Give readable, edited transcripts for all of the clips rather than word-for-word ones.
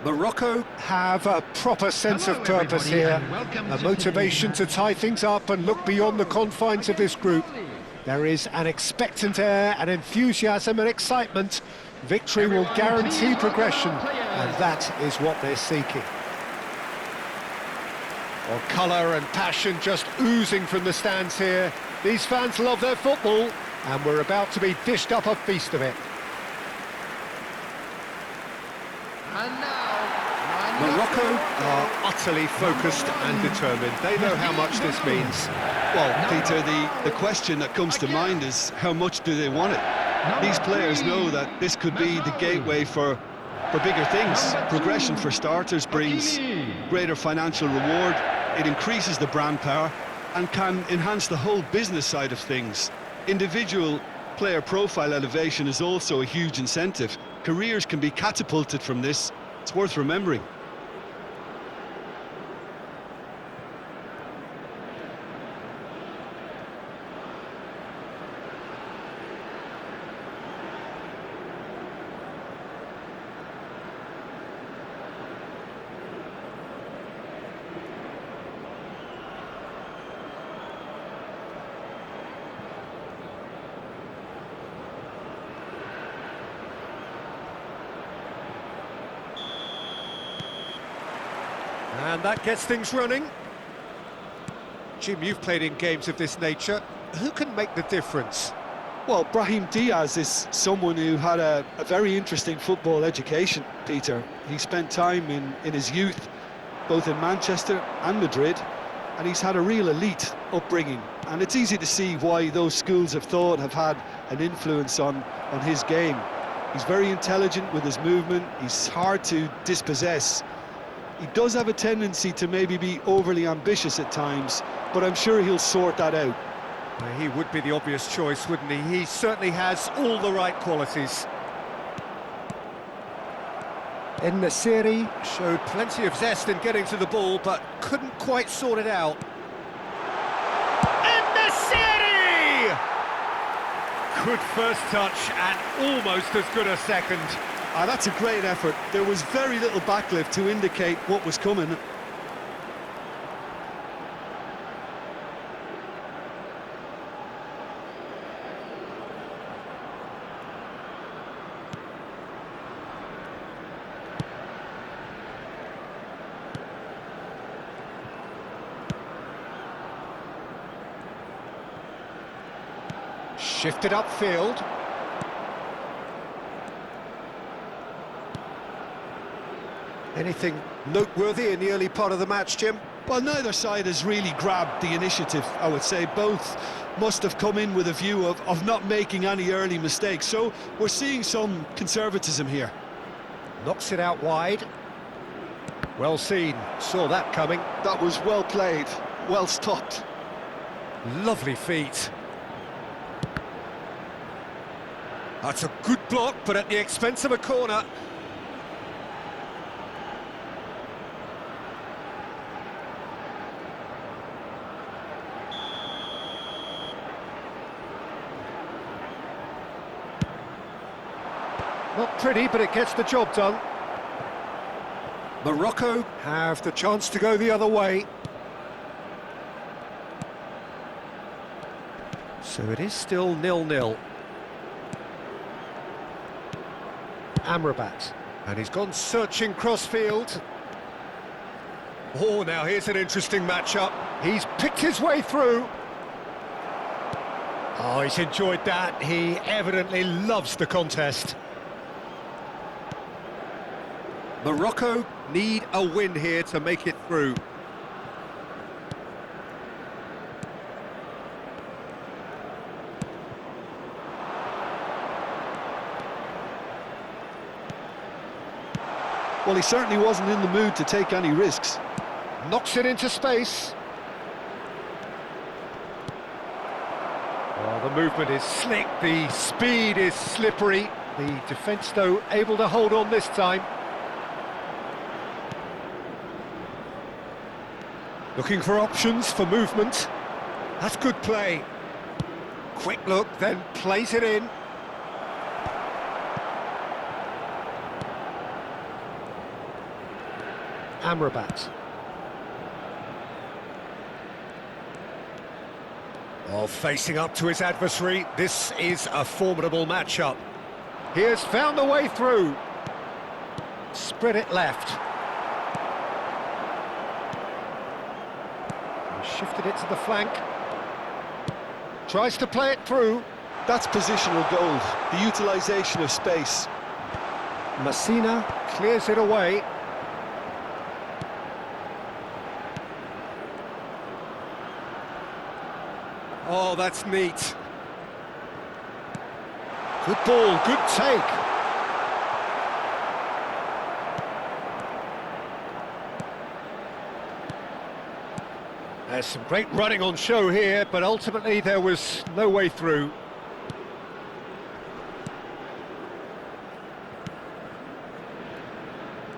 Morocco have a proper sense of purpose here, a motivation to tie things up and look beyond the confines of this group. There is an expectant air, an enthusiasm and excitement. Victory will guarantee progression, and that is what they're seeking. Well, colour and passion just oozing from the stands here. These fans love their football, and we're about to be dished up a feast of it. And now, Morocco are utterly focused and determined. They know how much this means. Well, Peter, the question that comes to mind is how much do they want it? These players know that this could be the gateway for bigger things. Progression, for starters, brings greater financial reward, it increases the brand power and can enhance the whole business side of things. Individual player profile elevation is also a huge incentive. Careers can be catapulted from this. It's worth remembering. And that gets things running. Jim, you've played in games of this nature. Who can make the difference? Well, Brahim Diaz is someone who had a very interesting football education, Peter. He spent time in his youth, both in Manchester and Madrid, and he's had a real elite upbringing. And it's easy to see why those schools of thought have had an influence on his game. He's very intelligent with his movement, he's hard to dispossess. He does have a tendency to maybe be overly ambitious at times, but I'm sure he'll sort that out. Well, he would be the obvious choice, wouldn't he? He certainly has all the right qualities. En-Nesyri showed plenty of zest in getting to the ball, but couldn't quite sort it out. En-Nesyri! Good first touch and almost as good a second. That's a great effort. There was very little backlift to indicate what was coming. Shifted upfield. Anything noteworthy in the early part of the match, Jim? Well, neither side has really grabbed the initiative, I would say. Both must have come in with a view of not making any early mistakes. So we're seeing some conservatism here. Knocks it out wide. Well seen, saw that coming. That was well played, well stopped. Lovely feet. That's a good block, but at the expense of a corner. Not pretty, but it gets the job done. Morocco have the chance to go the other way. So it is still 0-0. Amrabat, and he's gone searching crossfield. Oh, now here's an interesting matchup. He's picked his way through. Oh, he's enjoyed that. He evidently loves the contest. Morocco need a win here to make it through. Well, he certainly wasn't in the mood to take any risks. Knocks it into space. Oh, the movement is slick, the speed is slippery. The defence, though, able to hold on this time. Looking for options for movement. That's good play. Quick look, then plays it in. Amrabat. Oh, facing up to his adversary, this is a formidable matchup. He has found the way through. Spread it left. He shifted it to the flank. Tries to play it through. That's positional gold, the utilisation of space. Messina clears it away. Oh, that's neat. Good ball, good take. There's some great running on show here, but ultimately there was no way through.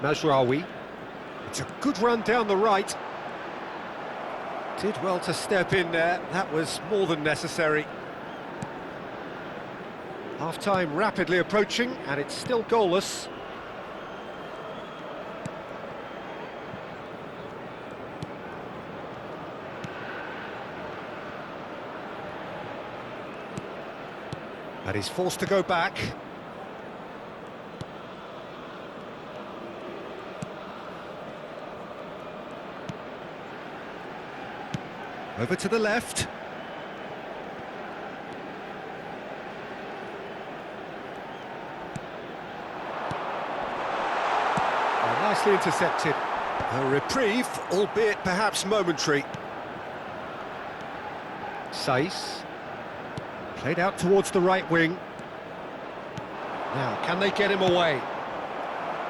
Mazraoui. It's a good run down the right. Did well to step in there, that was more than necessary. Half-time rapidly approaching, and it's still goalless. And he's forced to go back. Over to the left. Oh, nicely intercepted. A reprieve, albeit perhaps momentary. Saiss. Played out towards the right wing. Now, can they get him away?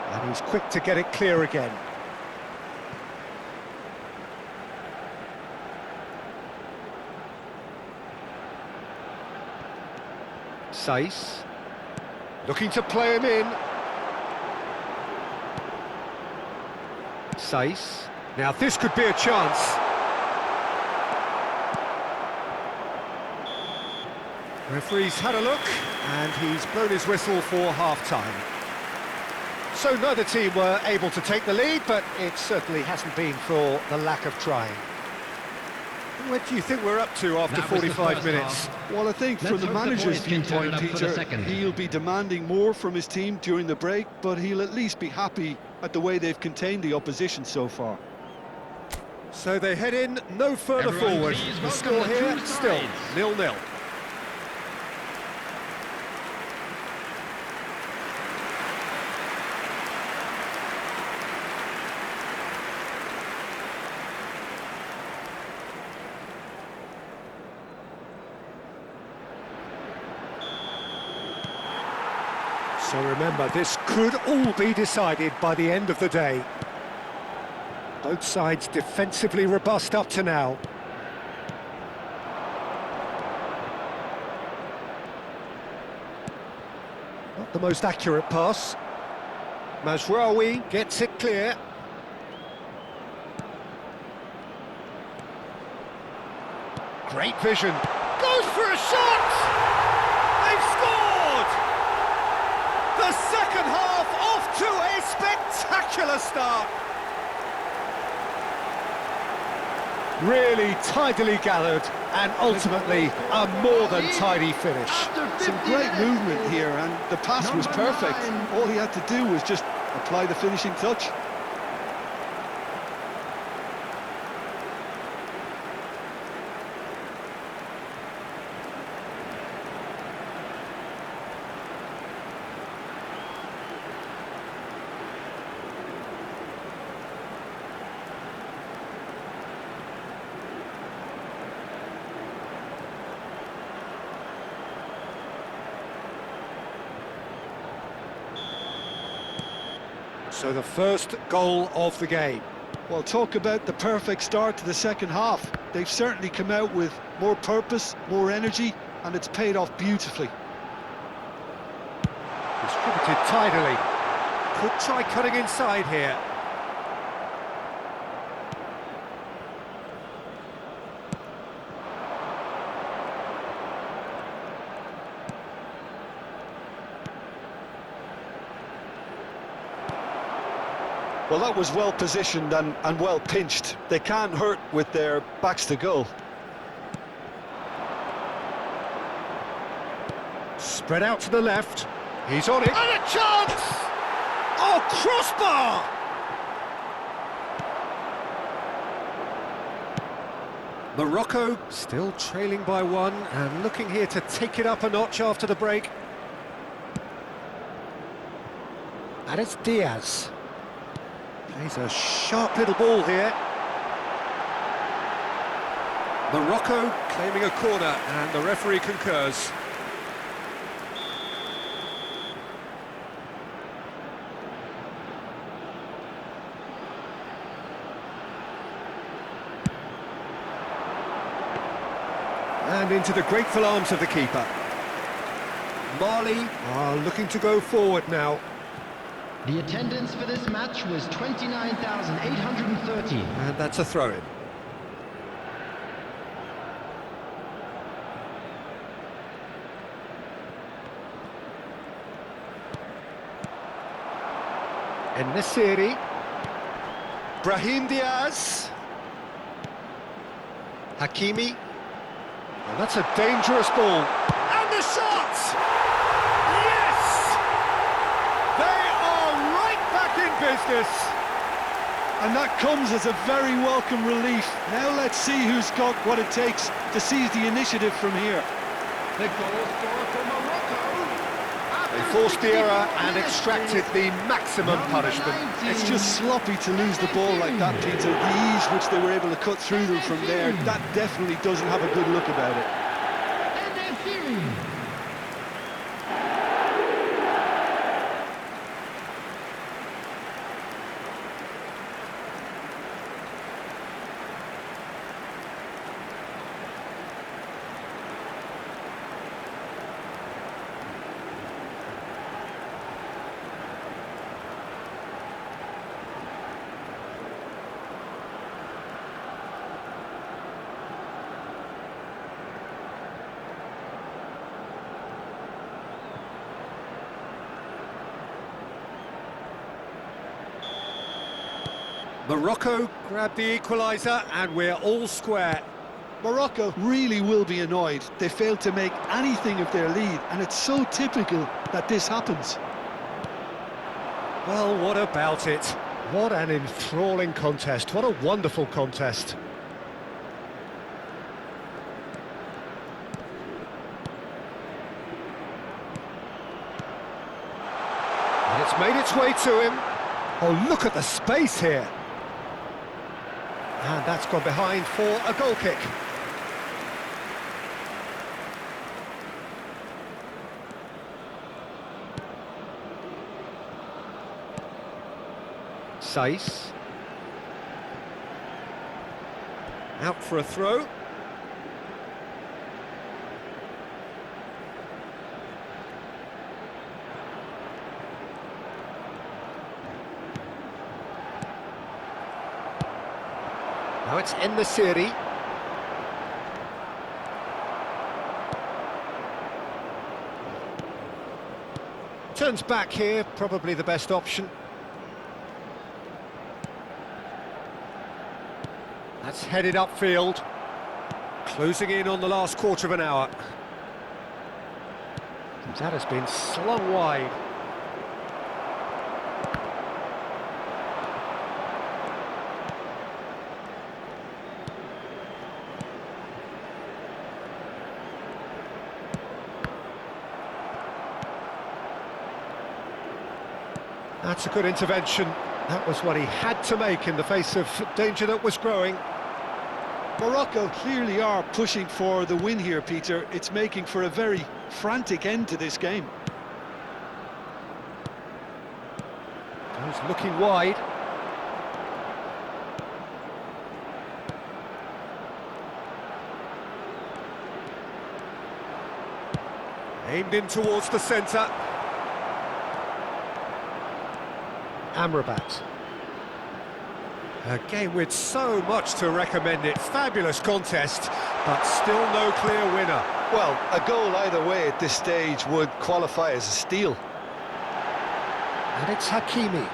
And he's quick to get it clear again. Saiss, looking to play him in. Saiss, now this could be a chance. Referee's had a look, and he's blown his whistle for half-time. So neither team were able to take the lead, but it certainly hasn't been for the lack of trying. What do you think we're up to after 45 minutes? Well, I think from the manager's viewpoint, Peter, he'll be demanding more from his team during the break, but he'll at least be happy at the way they've contained the opposition so far. So they head in no further forward. The score here, still 0-0. So remember, this could all be decided by the end of the day. Both sides defensively robust up to now. Not the most accurate pass. Mazraoui gets it clear. Great vision. Goes for a shot! They've scored! The second half off to a spectacular start. Really tidily gathered and ultimately a more than tidy finish. Some great movement here, and the pass was perfect. All he had to do was just apply the finishing touch. So the first goal of the game. Well, talk about the perfect start to the second half. They've certainly come out with more purpose, more energy, and it's paid off beautifully. Distributed tidily. Could try cutting inside here. Well, that was well positioned and well pinched. They can't hurt with their backs to goal. Spread out to the left. He's on it. And a chance! Oh, crossbar! Morocco still trailing by one and looking here to take it up a notch after the break. And it's Diaz. Plays a sharp little ball here. Morocco claiming a corner, and the referee concurs. And into the grateful arms of the keeper. Mali are looking to go forward now. The attendance for this match was 29,830. And that's a throw-in. En-Nesyri. Brahim Diaz. Hakimi. And that's a dangerous ball. And the shot! Yes! They are right back in business. And that comes as a very welcome relief. Now let's see who's got what it takes to seize the initiative from here. The goal scorer for Morocco. They forced the error and extracted the maximum punishment. It's just sloppy to lose the ball like that, Peter. The ease which they were able to cut through them from there, that definitely doesn't have a good look about it. Morocco grabbed the equaliser and we're all square. Morocco really will be annoyed. They failed to make anything of their lead, and it's so typical that this happens. Well, what about it? What an enthralling contest. What a wonderful contest. And it's made its way to him. Oh, look at the space here. And that's gone behind for a goal kick. Saiss. Out for a throw. Now it's En-Nesyri. Turns back here, probably the best option. That's headed upfield. Closing in on the last quarter of an hour. That has been slung wide. That's a good intervention. That was what he had to make in the face of danger that was growing. Morocco clearly are pushing for the win here, Peter. It's making for a very frantic end to this game. He's looking wide. Aimed in towards the centre. Amrabat. A game with so much to recommend it. Fabulous contest, but still no clear winner. Well, a goal either way at this stage would qualify as a steal. And it's Hakimi.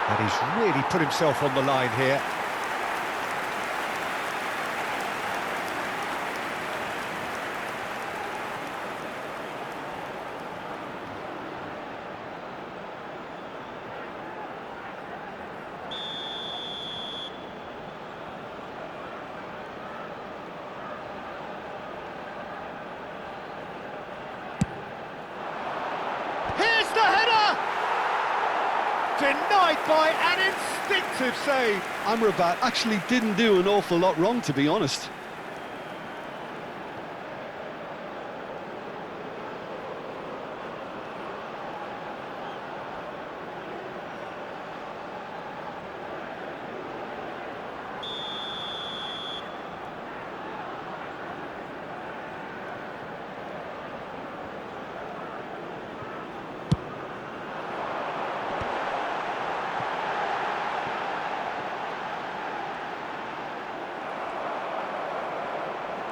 And he's really put himself on the line here. Here's the header! Denied by an instinctive save. Amrabat actually didn't do an awful lot wrong, to be honest.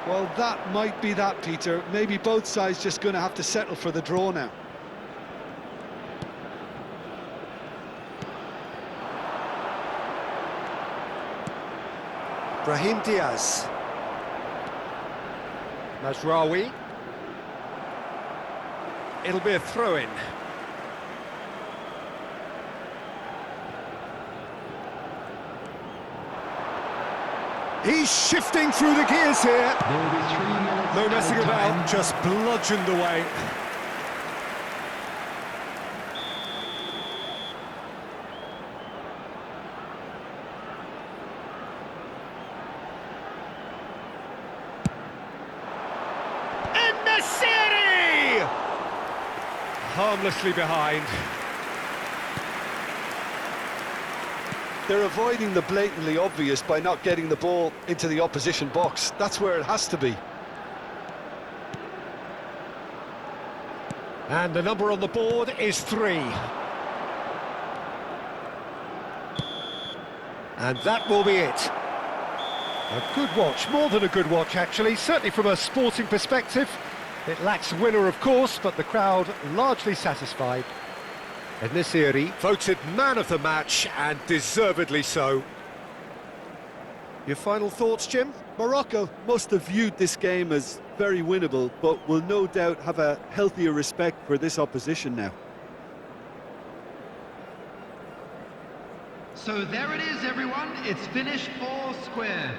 Well, that might be that, Peter. Maybe both sides just going to have to settle for the draw now. Brahim Diaz. Mazraoui. It'll be a throw-in. He's shifting through the gears here. There will be 3 minutes. No messing added time. about, just bludgeoned away. En-Nesyri! Harmlessly behind. They're avoiding the blatantly obvious by not getting the ball into the opposition box. That's where it has to be. And the number on the board is 3. And that will be it. A good watch, more than a good watch actually, certainly from a sporting perspective. It lacks winner of course, but the crowd largely satisfied. En-Nesyri voted man of the match, and deservedly so. Your final thoughts, Jim? Morocco must have viewed this game as very winnable, but will no doubt have a healthier respect for this opposition now. So there it is, everyone. It's finished all square.